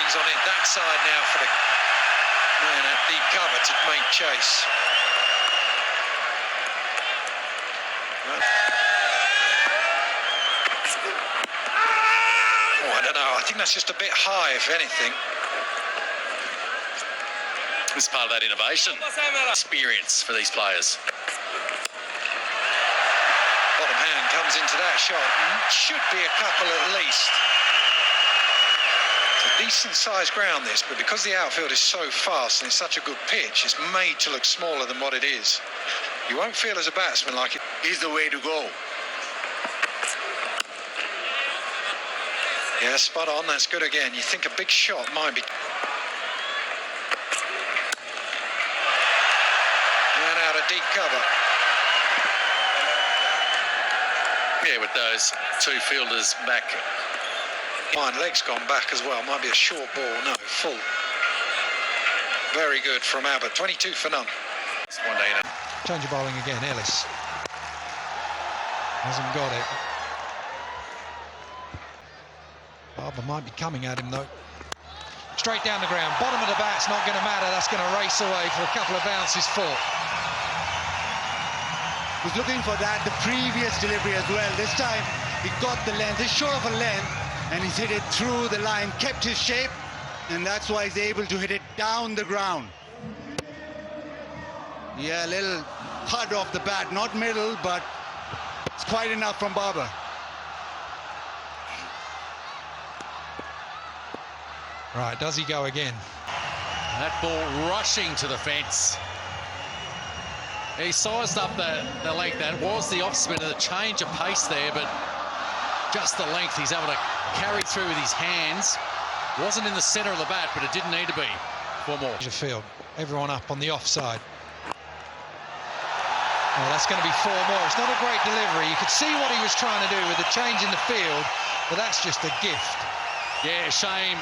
Innings on it, that side now for the man at deep cover to make chase. Oh, I don't know, I think that's just a bit high, if anything. It's part of that innovation, experience for these players. Bottom hand comes into that shot. Should be a couple at least. It's a decent sized ground this, but because the outfield is so fast and it's such a good pitch, it's made to look smaller than what it is. You won't feel as a batsman like it is the way to go. Yeah, spot on, that's good again. You think a big shot might be... And out of deep cover. Yeah, with those two fielders back. Fine, legs gone back as well. Might be a short ball. No, full. Very good from Abbott. 22 for none. It's one day now. Change of bowling again, Ellis. Hasn't got it. Barber might be coming at him though. Straight down the ground. Bottom of the bat's not going to matter. That's going to race away for a couple of bounces for. Was looking for that the previous delivery as well. This time he got the length, it's short of a length, and he's hit it through the line, kept his shape, and that's why he's able to hit it down the ground. Yeah, a little hard off the bat, not middle, but it's quite enough from Barber. Right, does he go again? That ball rushing to the fence. He sized up the length. That was the off spin of the change of pace there, but just the length he's able to carry through with his hands. Wasn't in the centre of the bat, but it didn't need to be. Four more. Field. Everyone up on the offside. Oh, that's going to be four more. It's not a great delivery. You could see what he was trying to do with the change in the field, but that's just a gift. Yeah, shame.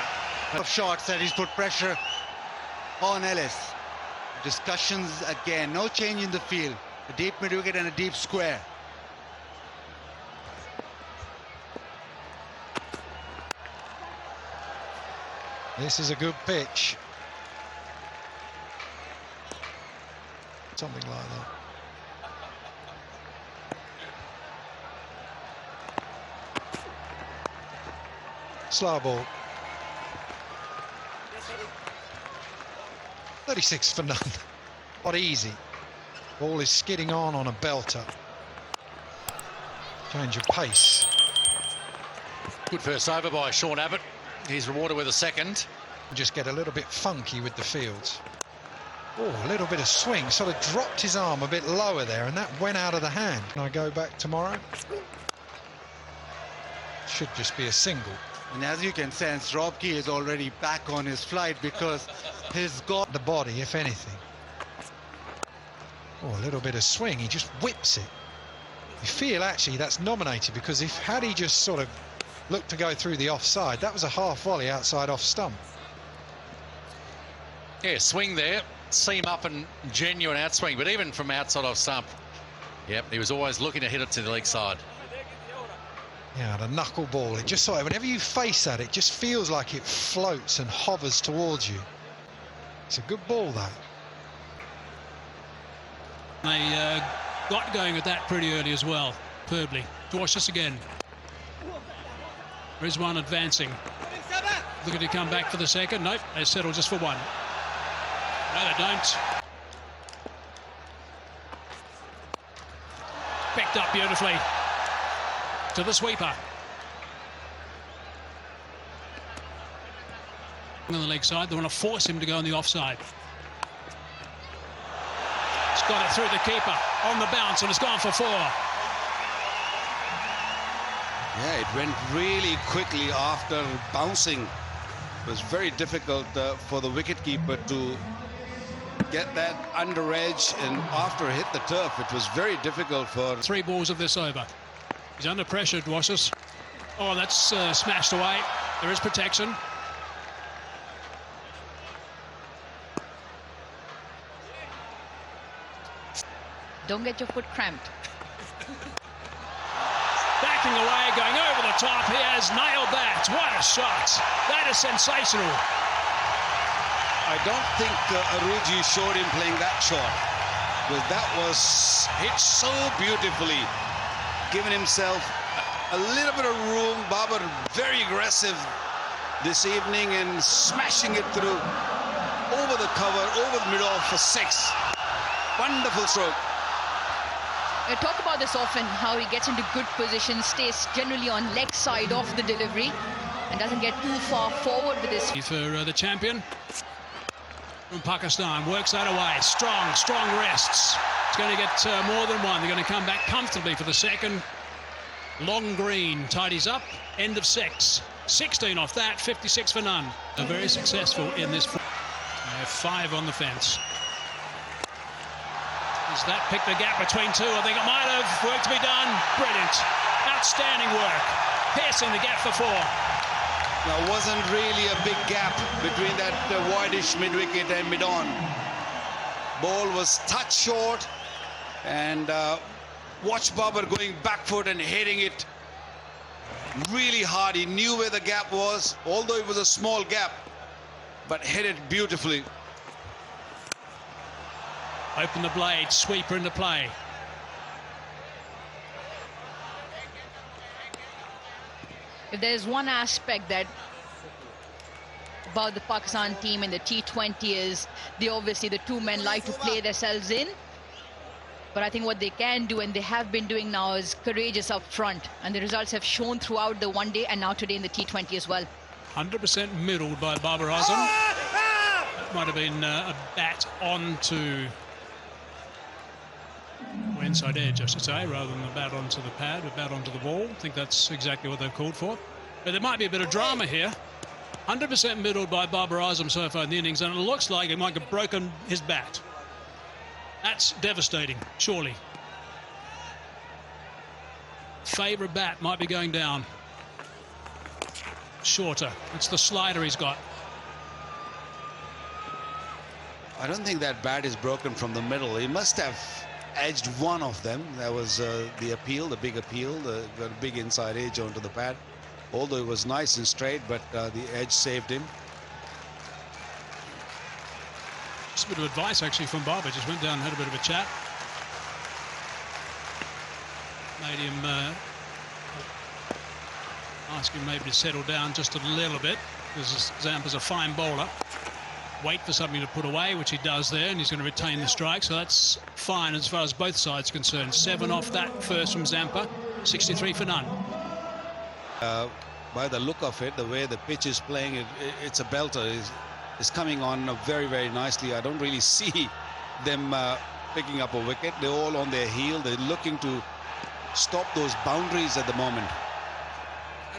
Of shots that he's put pressure on Ellis. Discussions again, no change in the field. A deep mid wicket and a deep square. This is a good pitch. Something like that. Slow ball. 36 for none. Not easy. Ball is skidding on a belter. Change of pace. Good first over by Sean Abbott. He's rewarded with a second. Just get a little bit funky with the fields. Oh, a little bit of swing. Sort of dropped his arm a bit lower there, and that went out of the hand. Can I go back tomorrow? Should just be a single. And as you can sense, Robke is already back on his flight because he's got the body, if anything. Oh, a little bit of swing. He just whips it. You feel actually that's nominated because had he just sort of looked to go through the offside, that was a half volley outside off stump. Yeah, swing there, seam up and genuine outswing, but even from outside off stump, yep, he was always looking to hit it to the leg side. Yeah, the knuckleball, it just sort of, whenever you face that, it just feels like it floats and hovers towards you. It's a good ball, that. They got going at that pretty early as well, superbly. To watch this again. Rizwan advancing. Looking to come back for the second. Nope, they settle just for one. No, they don't. Picked up beautifully. To the sweeper. On the leg side, they want to force him to go on the offside. He's got it through the keeper on the bounce and it's gone for four. Yeah, it went really quickly after bouncing. It was very difficult for the wicketkeeper to get that under edge, and after it hit the turf, it was very difficult for... 3 balls of this over. He's under pressure, Dwashes. Oh, that's smashed away. There is protection. Don't get your foot cramped. Back drifting away, going over the top. He has nailed that. What a shot. That is sensational. I don't think Aruji showed him playing that shot, because that was hit so beautifully, giving himself a little bit of room. Babar very aggressive this evening and smashing it through over the cover, over the middle for 6. Wonderful stroke. I talk about this often, how he gets into good position, stays generally on leg side of the delivery and doesn't get too far forward with his. For the champion from Pakistan, works that away. Strong wrists. It's going to get more than one. They're going to come back comfortably for the second. Long green tidies up. End of 6. 16 off that, 56 for none. They're very successful in this. They have 5 on the fence. Does that pick the gap between 2? I think it might have. Work to be done. Brilliant. Outstanding work. Piercing the gap for 4. Now, wasn't really a big gap between that wideish mid-wicket and mid-on. Ball was touch short, and watch Babar going back foot and hitting it really hard. He knew where the gap was, although it was a small gap, but hit it beautifully. Open the blade, sweeper into play. If there's one aspect that about the Pakistan team in the T20 is the 2 men like to play themselves in. But I think what they can do, and they have been doing now, is courageous up front. And the results have shown throughout the one day and now today in the T20 as well. 100% middled by Babar Azam. That might have been a bat onto inside edge, I should say, rather than a bat onto the pad, a bat onto the ball. I think that's exactly what they've called for. But there might be a bit of drama here. 100% middled by Babar Azam so far in the innings, and it looks like he might have broken his bat. That's devastating, surely. Favourite bat might be going down. Shorter. It's the slider he's got. I don't think that bat is broken from the middle. He must have edged one of them. That was the appeal, the big appeal. Got a big inside edge onto the pad. Although it was nice and straight, but the edge saved him. Just a bit of advice actually from Babar. Just went down and had a bit of a chat. Made him ask him maybe to settle down just a little bit, because Zampa's a fine bowler. Wait for something to put away, which he does there, and he's going to retain the strike, so that's fine as far as both sides are concerned. 7 off that first from Zampa, 63 for none. By the look of it, the way the pitch is playing, it's a belter. Is coming on very, very nicely. I don't really see them picking up a wicket. They're all on their heel. They're looking to stop those boundaries at the moment.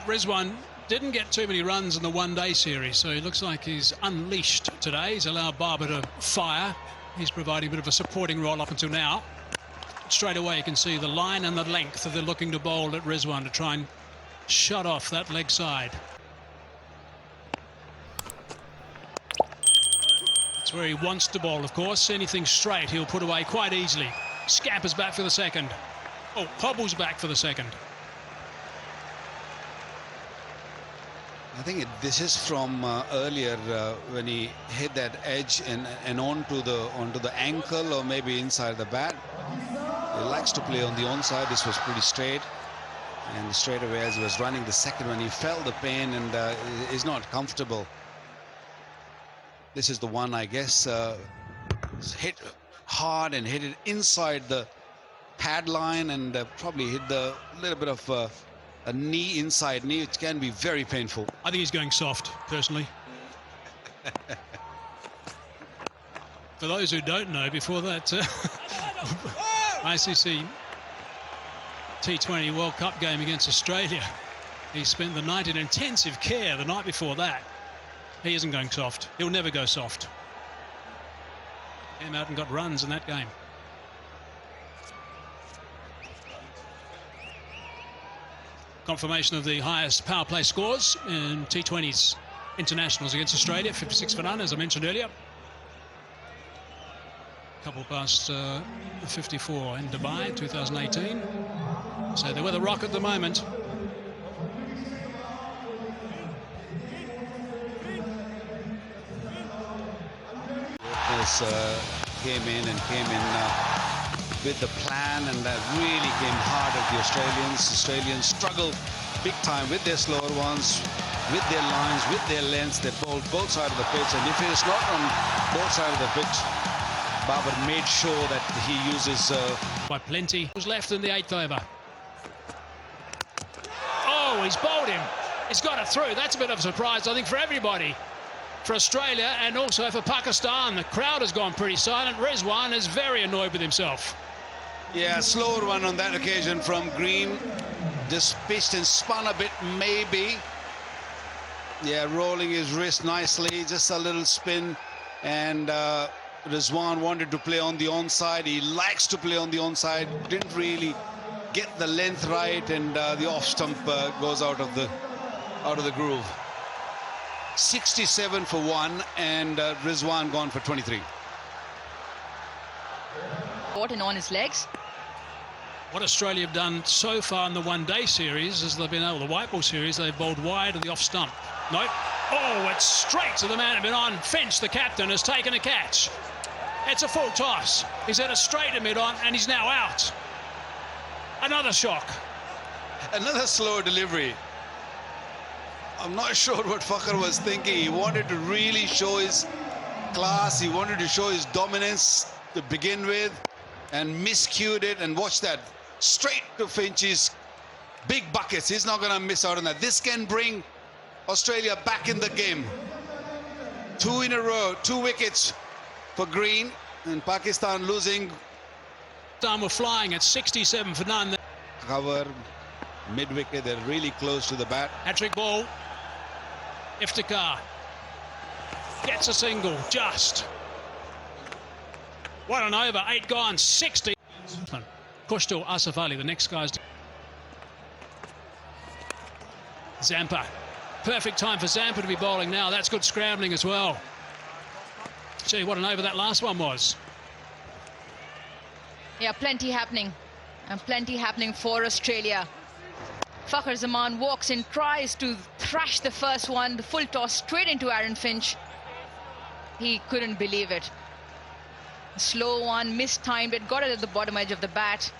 Rizwan didn't get too many runs in the one-day series, so it looks like he's unleashed today. He's allowed Babar to fire. He's providing a bit of a supporting role up until now. Straight away you can see the line and the length that they're looking to bowl at Rizwan to try and shut off that leg side. It's where he wants to bowl, of course. Anything straight he'll put away quite easily. Scampers back for the second. Oh, Pobbles back for the second. I think this is from earlier when he hit that edge and onto the ankle or maybe inside the bat. He likes to play on the onside. This was pretty straight, and straight away as he was running the second one, he felt the pain and is not comfortable. This is the one, I guess, hit hard and hit it inside the pad line, and probably hit the little bit of a knee, inside knee, which can be very painful. I think he's going soft, personally. For those who don't know, before that ICC T20 World Cup game against Australia, he spent the night in intensive care the night before that. He isn't going soft. He'll never go soft. Came out and got runs in that game. Confirmation of the highest power play scores in T20's internationals against Australia, 56 for none, as I mentioned earlier. Couple past 54 in Dubai, 2018. So they're with a rock at the moment. Came in with the plan, and that really came hard at the Australians. Australians struggle big time with their slower ones, with their lines, with their lengths. They bowled both sides of the pitch, and if it is not on both sides of the pitch, Babar made sure that he uses By plenty. Was left in the 8th over. Oh, he's bowled him. He's got it through. That's a bit of a surprise, I think, for everybody. For Australia and also for Pakistan. The crowd has gone pretty silent. Rizwan is very annoyed with himself. yeah, slower one on that occasion from Green. Just pitched and spun a bit, maybe. Yeah, rolling his wrist nicely, just a little spin. And Rizwan wanted to play on the onside. He likes to play on the onside. Didn't really get the length right, and the off stump goes out of the groove. 67 for 1, and Rizwan gone for 23. Caught and on his legs. What Australia have done so far in the one-day series is they've been able, the white ball series, they've bowled wide of the off stump. Nope. Oh, it's straight to the man of mid-on. Finch, the captain, has taken a catch. It's a full toss. He's had a straight to mid-on, and he's now out. Another shock. Another slow delivery. I'm not sure what Fakhar was thinking. He wanted to really show his class. He wanted to show his dominance to begin with, and miscued it. And watch that. Straight to Finch's big buckets. He's not going to miss out on that. This can bring Australia back in the game. 2 in a row, 2 wickets for Green, and Pakistan losing. Pakistan were flying at 67 for none. Cover mid-wicket. They're really close to the bat. Hat-trick ball. Iftikhar gets a single, just. 1 and over, 8 gone, 60. Kushtil Asif Ali, the next guy's. Zampa. Perfect time for Zampa to be bowling now. That's good scrambling as well. Gee, what an over that last one was. Yeah, plenty happening. And plenty happening for Australia. Fakhar Zaman walks in, tries to thrash the first one, the full toss straight into Aaron Finch. He couldn't believe it. Slow one, mistimed it, got it at the bottom edge of the bat.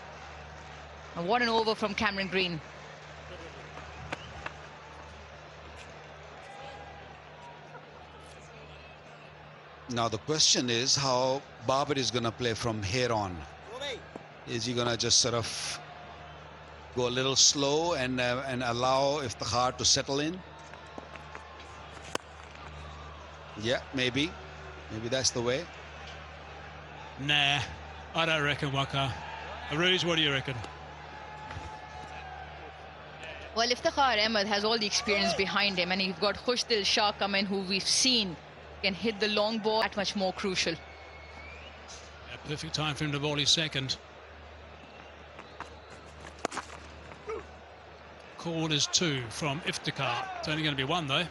And what an over from Cameron Green. Now the question is how Babar is going to play from here on. Is he going to just sort of go a little slow and allow Iftikhar to settle in? Yeah, maybe that's the way. Nah, I don't reckon, Waka. Aruz, what do you reckon? Well, Iftikhar Ahmed has all the experience behind him, and you've got Khushtil Shah come in, who we've seen can hit the long ball, that much more crucial. Yeah, perfect time for him to bowl his second. Call is 2 from Iftikhar. It's only going to be 1 though.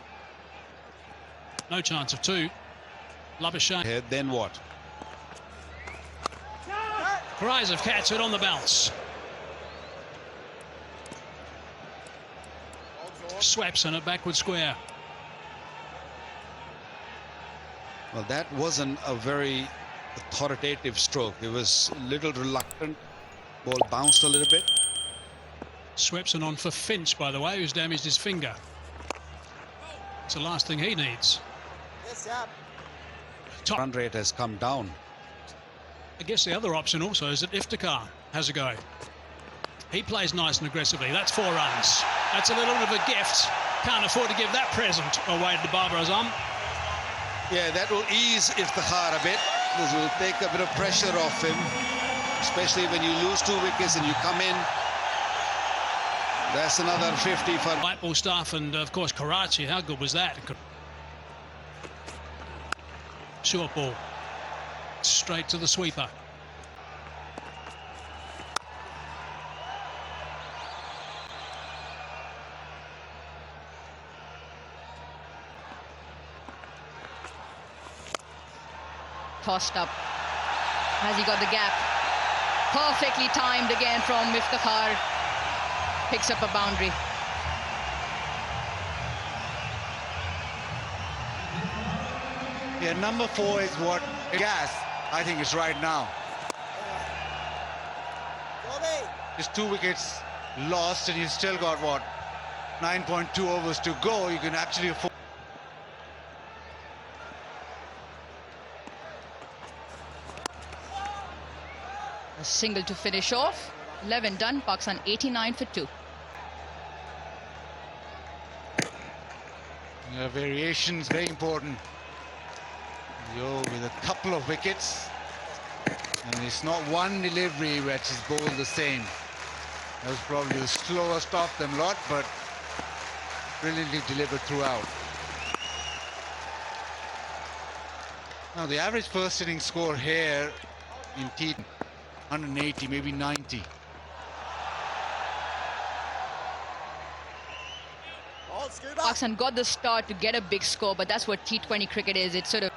No chance of 2. Labuschagne. Then what? Cries of catch it on the bounce. Swaps in it backward square. Well, that wasn't a very authoritative stroke. It was a little reluctant. Ball bounced a little bit. Swepson on for Finch, by the way, who's damaged his finger. It's the last thing he needs. Top. Run rate has come down. I guess the other option also is that Iftikhar has a go. He plays nice and aggressively. That's 4 runs. That's a little bit of a gift. Can't afford to give that present away to Babar Azam. Yeah, that will ease Iftikhar a bit. This will take a bit of pressure off him, especially when you lose 2 wickets and you come in. That's another 50 for White ball staff, and of course Karachi. How good was that? Short ball. Straight to the sweeper. Tossed up. Has he got the gap? Perfectly timed again from Iftikhar. picks up a boundary. Yeah, number 4 is what gas, I think, is right now. Just 2 wickets lost, and you still got what, 9.2 overs to go. You can actually afford. A single to finish off. 11 done. Pakistan 89 for 2. Yeah, variations very important. Yo, with a couple of wickets, and it's not one delivery which is bowled the same. That was probably the slowest of them lot, but brilliantly delivered throughout. Now the average first inning score here in T 180, maybe 90. Pakistan got the start to get a big score, but that's what T20 cricket is. It's sort of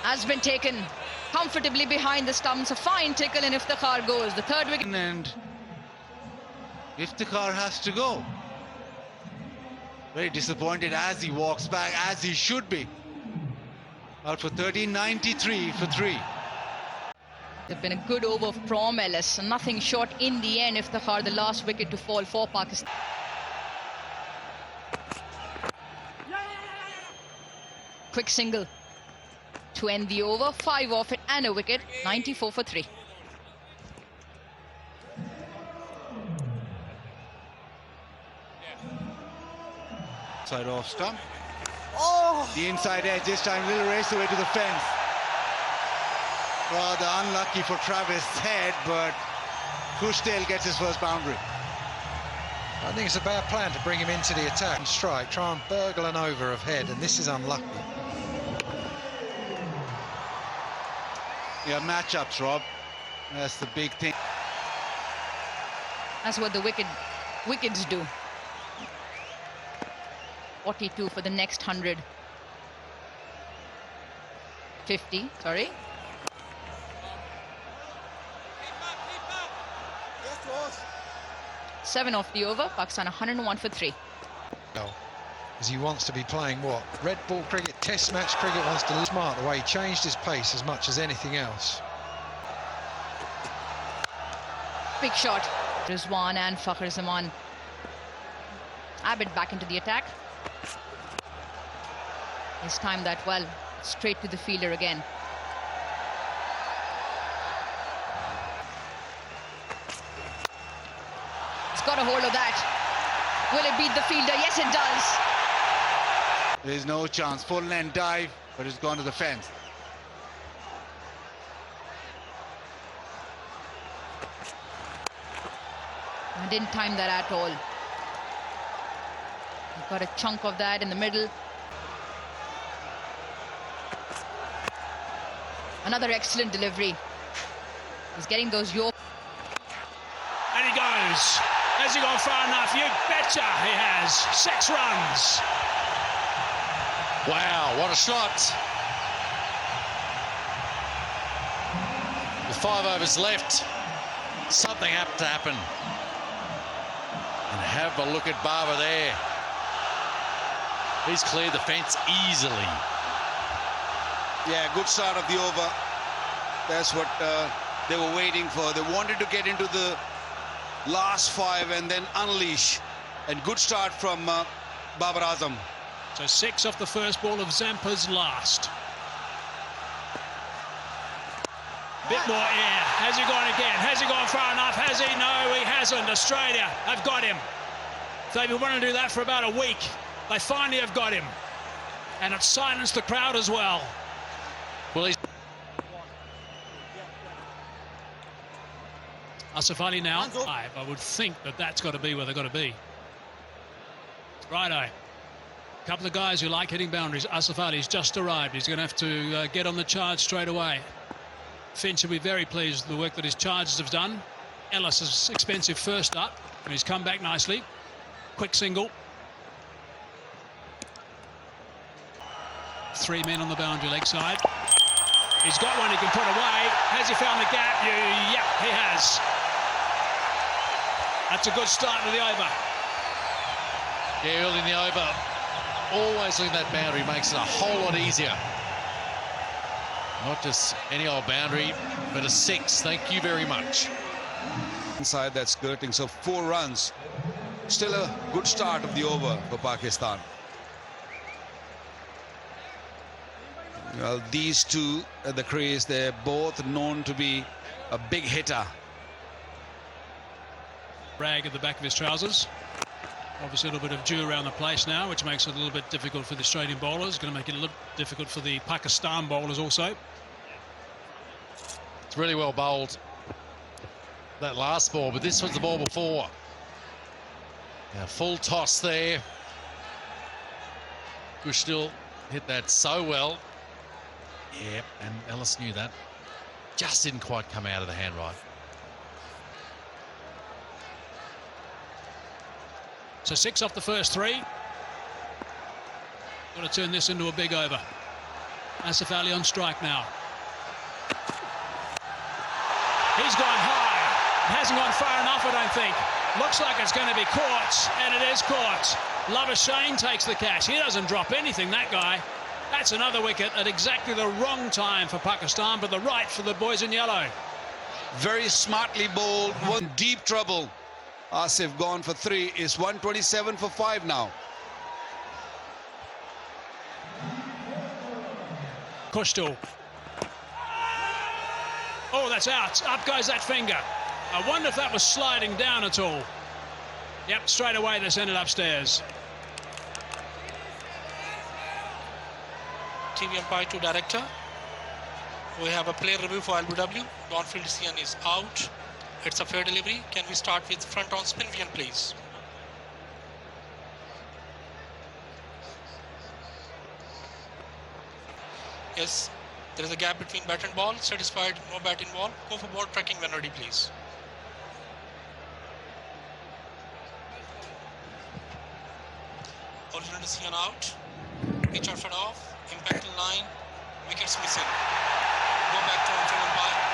has been taken comfortably behind the stumps. A fine tickle, and Iftikhar goes. The third wicket. And Iftikhar has to go. Very disappointed as he walks back, as he should be. Out for 13.93 for 3. There's been a good over from Ellis. Nothing short in the end. Iftikhar, the last wicket to fall for Pakistan. Quick single to end the over. 5 off it and a wicket. 94 for 3. Side off stump. Oh! The inside edge this time, little race away to the fence. Rather unlucky for Travis Head, but Kushdale gets his first boundary. I think it's a bad plan to bring him into the attack and strike, try and burgle an over of Head, and this is unlucky. Yeah, matchups, Rob. That's the big thing. That's what the wickets do. 42 for the next 100. 50, sorry. Seven off the over. Pakistan 101 for 3. As he wants to be playing what? Red ball cricket, test match cricket, wants to look smart the way he changed his pace as much as anything else. Big shot. Rizwan and Fakhr Zaman. Abid back into the attack. He's timed that well. Straight to the fielder again. He's got a hold of that. Will it beat the fielder? Yes, it does. There's no chance. Full length dive, but it's gone to the fence. I didn't time that at all. He got a chunk of that in the middle. Another excellent delivery. He's getting those yoke. And he goes. Has he gone far enough? You betcha he has. 6 runs. Wow, what a shot. With 5 overs left, something had to happen. And have a look at Barber there. He's cleared the fence easily. Yeah, good start of the over. That's what they were waiting for. They wanted to get into the last 5 and then unleash. And good start from Babar Azam. So 6 off the first ball of Zampa's last. Bit more air. Has he gone again? Has he gone far enough? Has he? No, he hasn't. Australia have got him. They've been wanting to do that for about a week. They finally have got him. And it's silenced the crowd as well. Well, he's Asif Ali now. I would think that that's got to be where they've got to be. Righto. A couple of guys who like hitting boundaries. Asif Ali's just arrived. He's going to have to get on the charge straight away. Finch will be very pleased with the work that his charges have done. Ellis is expensive first up, and he's come back nicely. Quick single. 3 men on the boundary leg side. He's got one he can put away. Has he found the gap? Yeah, he has. That's a good start to the over. Yeah, early in the over, always looking at that boundary makes it a whole lot easier. Not just any old boundary, but a 6. Thank you very much. Inside that skirting, so 4 runs. Still a good start of the over for Pakistan. Well, these two at the crease, they're both known to be a big hitter. Rag at the back of his trousers. Obviously a little bit of dew around the place now, which makes it a little bit difficult for the Australian bowlers. Going to make it a little difficult for the Pakistan bowlers also. It's really well bowled, that last ball, but this was the ball before. Now, full toss there. Gushtil hit that so well. Yep, and Ellis knew that. Just didn't quite come out of the hand right. So 6 off the first 3. Got to turn this into a big over. Asif Ali on strike now. He's gone high. It hasn't gone far enough, I don't think. Looks like it's going to be caught, and it is caught. Labuschagne takes the catch. He doesn't drop anything, that guy. That's another wicket at exactly the wrong time for Pakistan, but the right for the boys in yellow. Very smartly bowled. One deep trouble. Asif gone for 3. It's 127 for 5 now. Gushtil. Oh, that's out. Up goes that finger. I wonder if that was sliding down at all. Yep, straight away they send it upstairs. TV umpire to director. We have a player review for LBW. Donfield decision is out. It's a fair delivery. Can we start with front on spin, Vian, please? Yes, there is a gap between bat and ball. Satisfied, no bat in ball. Go for ball tracking when ready, please. Original decision out. Pitch outside off. Impact in line. Wickets missing. Go back to on-field umpire.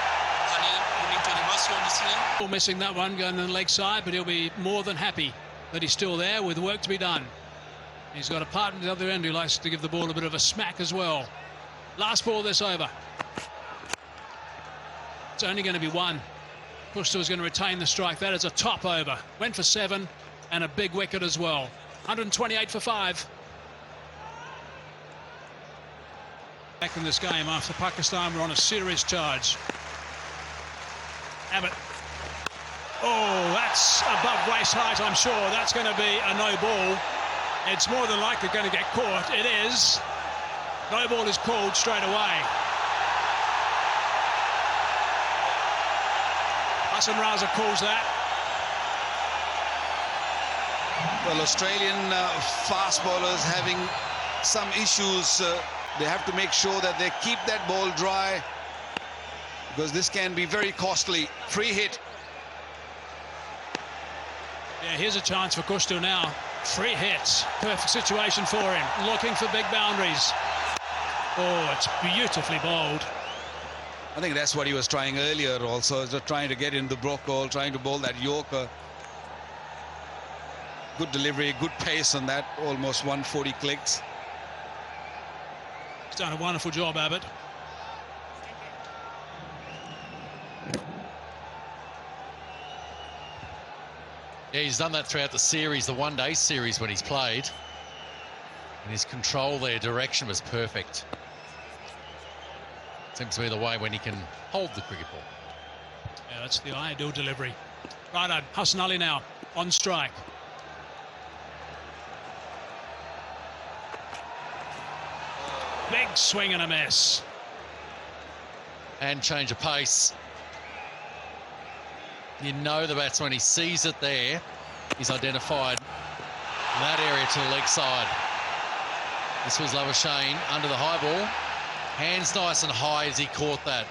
You need to reverse your decision. Missing that one going on the leg side, but he'll be more than happy that he's still there with work to be done. He's got a partner at the other end who likes to give the ball a bit of a smack as well. Last ball this over. It's only going to be 1. Gushtil is going to retain the strike. That is a top over. Went for 7 and a big wicket as well. 128 for 5. Back in this game after Pakistan were on a serious charge. Abbott. Oh, that's above waist height, I'm sure. That's going to be a no ball. It's more than likely going to get caught. It is. No ball is called straight away. Hassan Raza calls that. Well, Australian fast bowlers having some issues. They have to make sure that they keep that ball dry, because this can be very costly. Free hit. Yeah, here's a chance for Gushtil now. 3 hits. Perfect situation for him. Looking for big boundaries. Oh, it's beautifully bowled. I think that's what he was trying earlier also, just trying to get in the Brockall, trying to bowl that Yorker. Good delivery, good pace on that, almost 140 clicks. He's done a wonderful job, Abbott. Yeah, he's done that throughout the series, the one-day series when he's played. And his control there, direction was perfect. Seems to be the way when he can hold the cricket ball. Yeah, that's the ideal delivery. Righto, Hassan Ali now on strike. Big swing and a miss. And change of pace. You know the batsman, he sees it there. He's identified that area to the leg side. This was Labuschagne under the high ball. Hands nice and high as he caught that.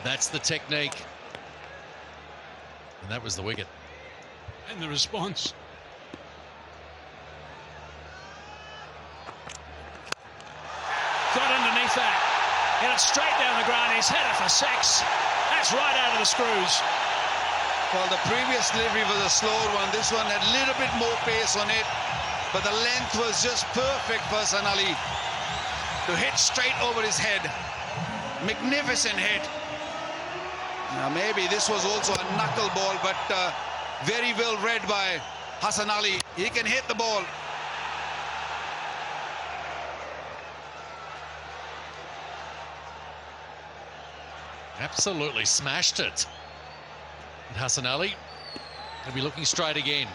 That's the technique. And that was the wicket. And the response. Got underneath that. Hit it straight down the ground. He's hit it for 6. That's right out of the screws. Well, the previous delivery was a slower one. This one had a little bit more pace on it, but the length was just perfect for Hassan Ali to hit straight over his head. Magnificent hit. Now, maybe this was also a knuckleball, but very well read by Hassan Ali. He can hit the ball. Absolutely smashed it. And Hassan Ali will be looking straight again.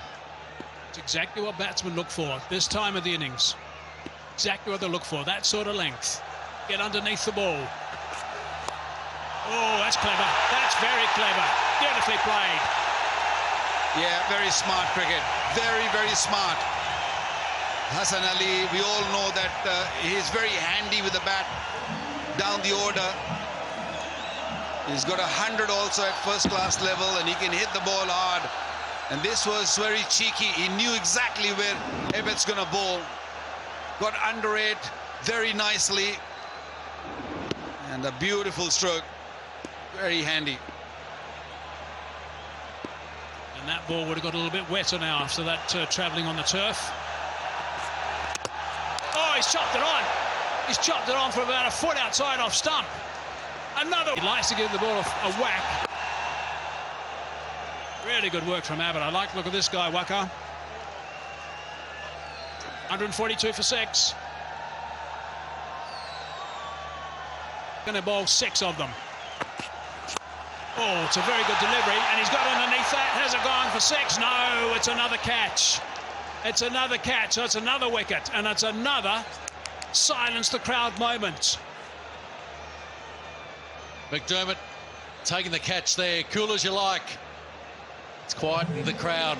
It's exactly what batsmen look for this time of the innings. Exactly what they look for, that sort of length. Get underneath the ball. Oh, that's clever. That's very clever. Beautifully played. Yeah, very smart cricket. Very, very smart. Hassan Ali, we all know that he's very handy with the bat down the order. He's got 100 also at first class level, and he can hit the ball hard. And this was very cheeky. He knew exactly where Abbott's going to bowl. Got under it very nicely. And a beautiful stroke. Very handy. And that ball would have got a little bit wetter now after that travelling on the turf. Oh, he's chopped it on. He's chopped it on for about a foot outside off stump. Another. He likes to give the ball a whack. Really good work from Abbott. I like the look of this guy, Waka. 142 for 6. Going to bowl 6 of them. Oh, it's a very good delivery, and he's got underneath that. Has it gone for 6? No, it's another catch. It's another catch. So it's another wicket, and it's another silence the crowd moment. McDermott taking the catch there, cool as you like. It's quietened the crowd.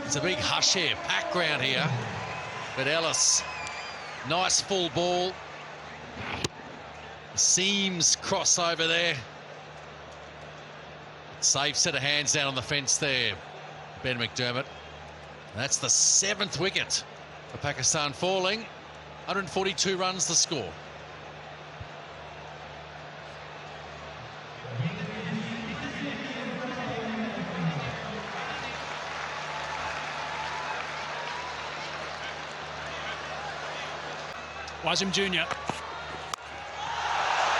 It's a big hush here, packed ground here. But Ellis, nice full ball. Seams crossover there. Safe set of hands down on the fence there, Ben McDermott. That's the 7th wicket for Pakistan falling. 142 runs the score. Wasim Jr.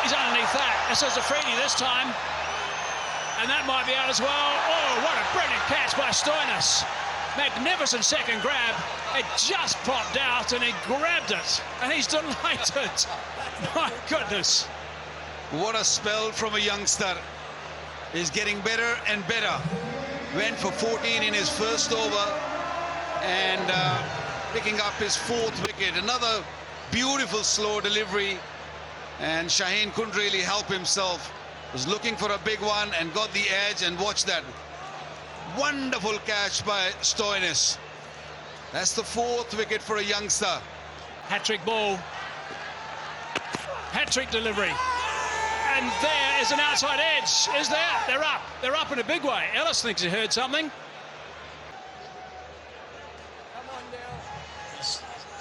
He's underneath that. This is a Freddie this time. And that might be out as well. Oh, what a brilliant catch by Stoinis. Magnificent second grab. It just popped out and he grabbed it. And he's delighted. My goodness. What a spell from a youngster. He's getting better and better. Went for 14 in his first over and picking up his 4th wicket. Another beautiful slow delivery, and Shaheen couldn't really help himself. Was looking for a big one and got the edge, and watch that wonderful catch by Stoinis. That's the 4th wicket for a youngster. Hat-trick ball. Hat-trick delivery. And there is an outside edge. Is there? They're up. They're up in a big way. Ellis thinks he heard something.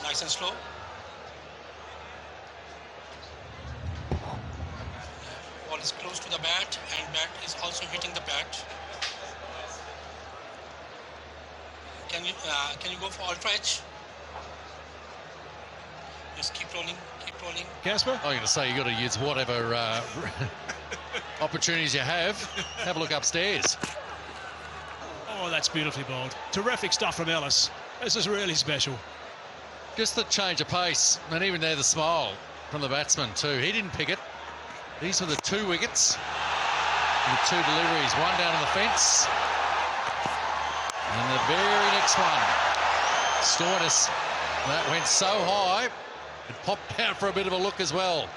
Nice and slow. Ball is close to the bat, and bat is also hitting the bat. Can you go for ultra edge? Just keep rolling, keep rolling. Casper? I'm going to say you've got to use whatever opportunities you have. Have a look upstairs. Oh, that's beautifully bowled. Terrific stuff from Ellis. This is really special. Just the change of pace, and even there the smile from the batsman too. He didn't pick it. These were the 2 wickets. The 2 deliveries, one down on the fence. And the very next one, Stoinis, that went so high, it popped out for a bit of a look as well.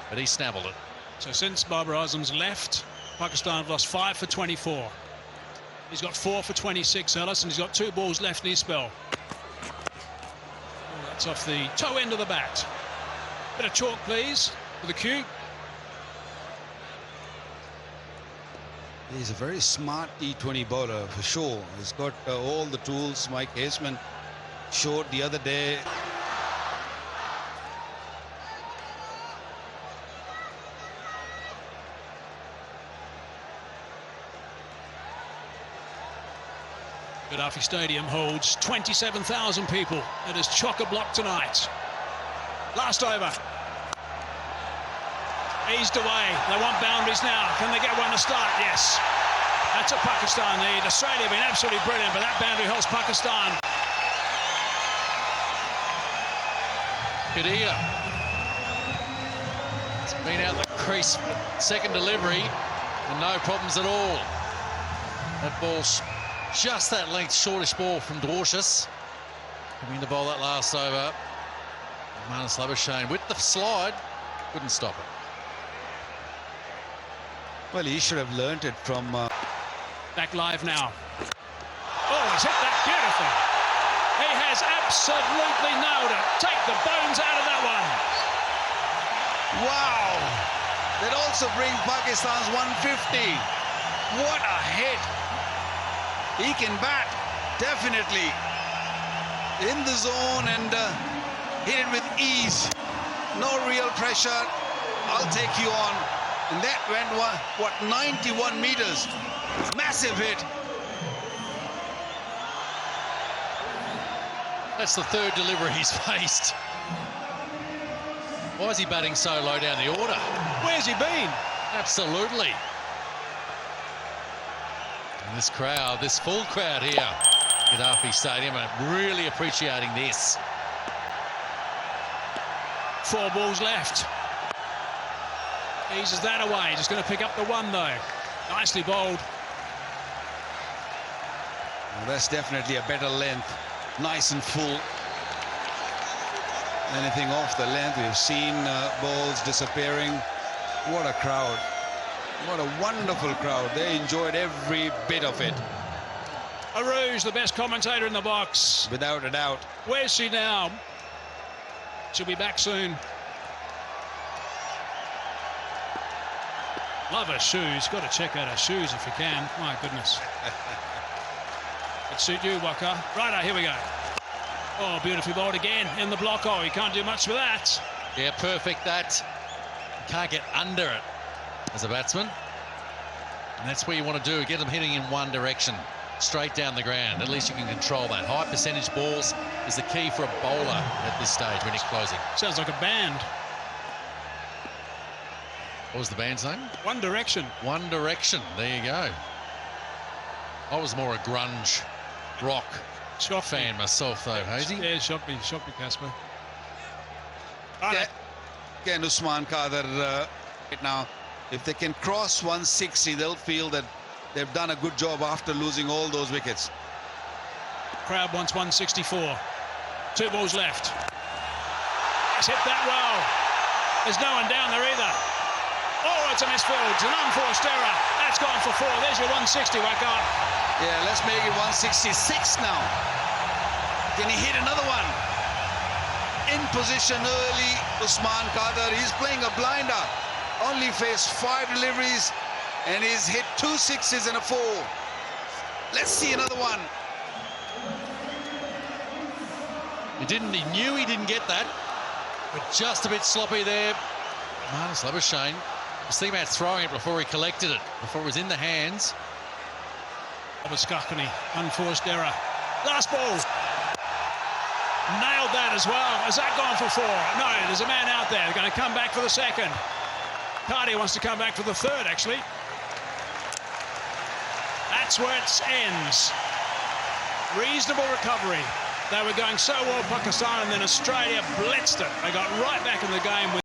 But he snabbled it. So since Babar Azam's left, Pakistan have lost 5 for 24. He's got 4 for 26, Ellis, and he's got 2 balls left in his spell. Oh, that's off the toe end of the bat. Bit of chalk, please, for the cue. He's a very smart T20 bowler for sure. He's got all the tools Mike Haseman showed the other day. Gaddafi Stadium holds 27,000 people. It is chock-a-block tonight. Last over. Eased away. They want boundaries now. Can they get one to start? Yes. That's a Pakistan lead. Australia have been absolutely brilliant, but that boundary helps Pakistan. Kadir. It's been out the crease, second delivery, and no problems at all. That ball's just that length, shortish ball from Dwarshuis. Coming to bowl that last over. Marnus Labuschagne with the slide, couldn't stop it. Well, he should have learnt it from... Back live now. Oh, he's hit that beautifully. He has absolutely nailed it. Take the bones out of that one. Wow! That also brings Pakistan's 150. What a hit. He can bat, definitely. In the zone and hit it with ease. No real pressure. I'll take you on. And that went, what, 91 meters. Massive hit. That's the third delivery he's faced. Why is he batting so low down the order? Where's he been? Absolutely. And this crowd, this full crowd here at Gaddafi Stadium, are really appreciating this. 4 balls left. Eases that away. Just going to pick up the one, though. Nicely bowled. Well, that's definitely a better length. Nice and full. Anything off the length, we've seen balls disappearing. What a crowd. What a wonderful crowd. They enjoyed every bit of it. Arouge, the best commentator in the box. Without a doubt. Where's she now? She'll be back soon. Love her shoes. Got to check out her shoes if you can. My goodness. It suit you, Waka. Righto, here we go. Oh, beautifully bowled again in the block. Oh, you can't do much with that. Yeah, perfect that. You can't get under it as a batsman. And that's where you want to do. Get them hitting in one direction, straight down the ground. At least you can control that. High percentage balls is the key for a bowler at this stage when he's closing. Sounds like a band. What was the band's name? One Direction. One Direction. There you go. I was more a grunge rock fan myself, though, Hazy. Yeah, shocked me, Casper. Again, Usman Khader right now, if they can cross 160, they'll feel that they've done a good job after losing all those wickets. Crowd wants 164. 2 balls left. He's hit that well. There's no one down there either. Oh, it's a misfield. It's an unforced error. That's gone for 4. There's your 160, Waka. Yeah, let's make it 166 now. Can he hit another one? In position early, Usman Khader. He's playing a blinder. Only faced 5 deliveries and he's hit 2 sixes and a 4. Let's see another one. He knew he didn't get that, but just a bit sloppy there. Marnus Labuschagne was thinking about throwing it before he collected it, before it was in the hands. Skakani, unforced error. Last ball. Nailed that as well. Has that gone for 4? No, there's a man out there. They're going to come back for the second. Cardi wants to come back for the third, actually. That's where it ends. Reasonable recovery. They were going so well, Pakistan, and then Australia blitzed it. They got right back in the game with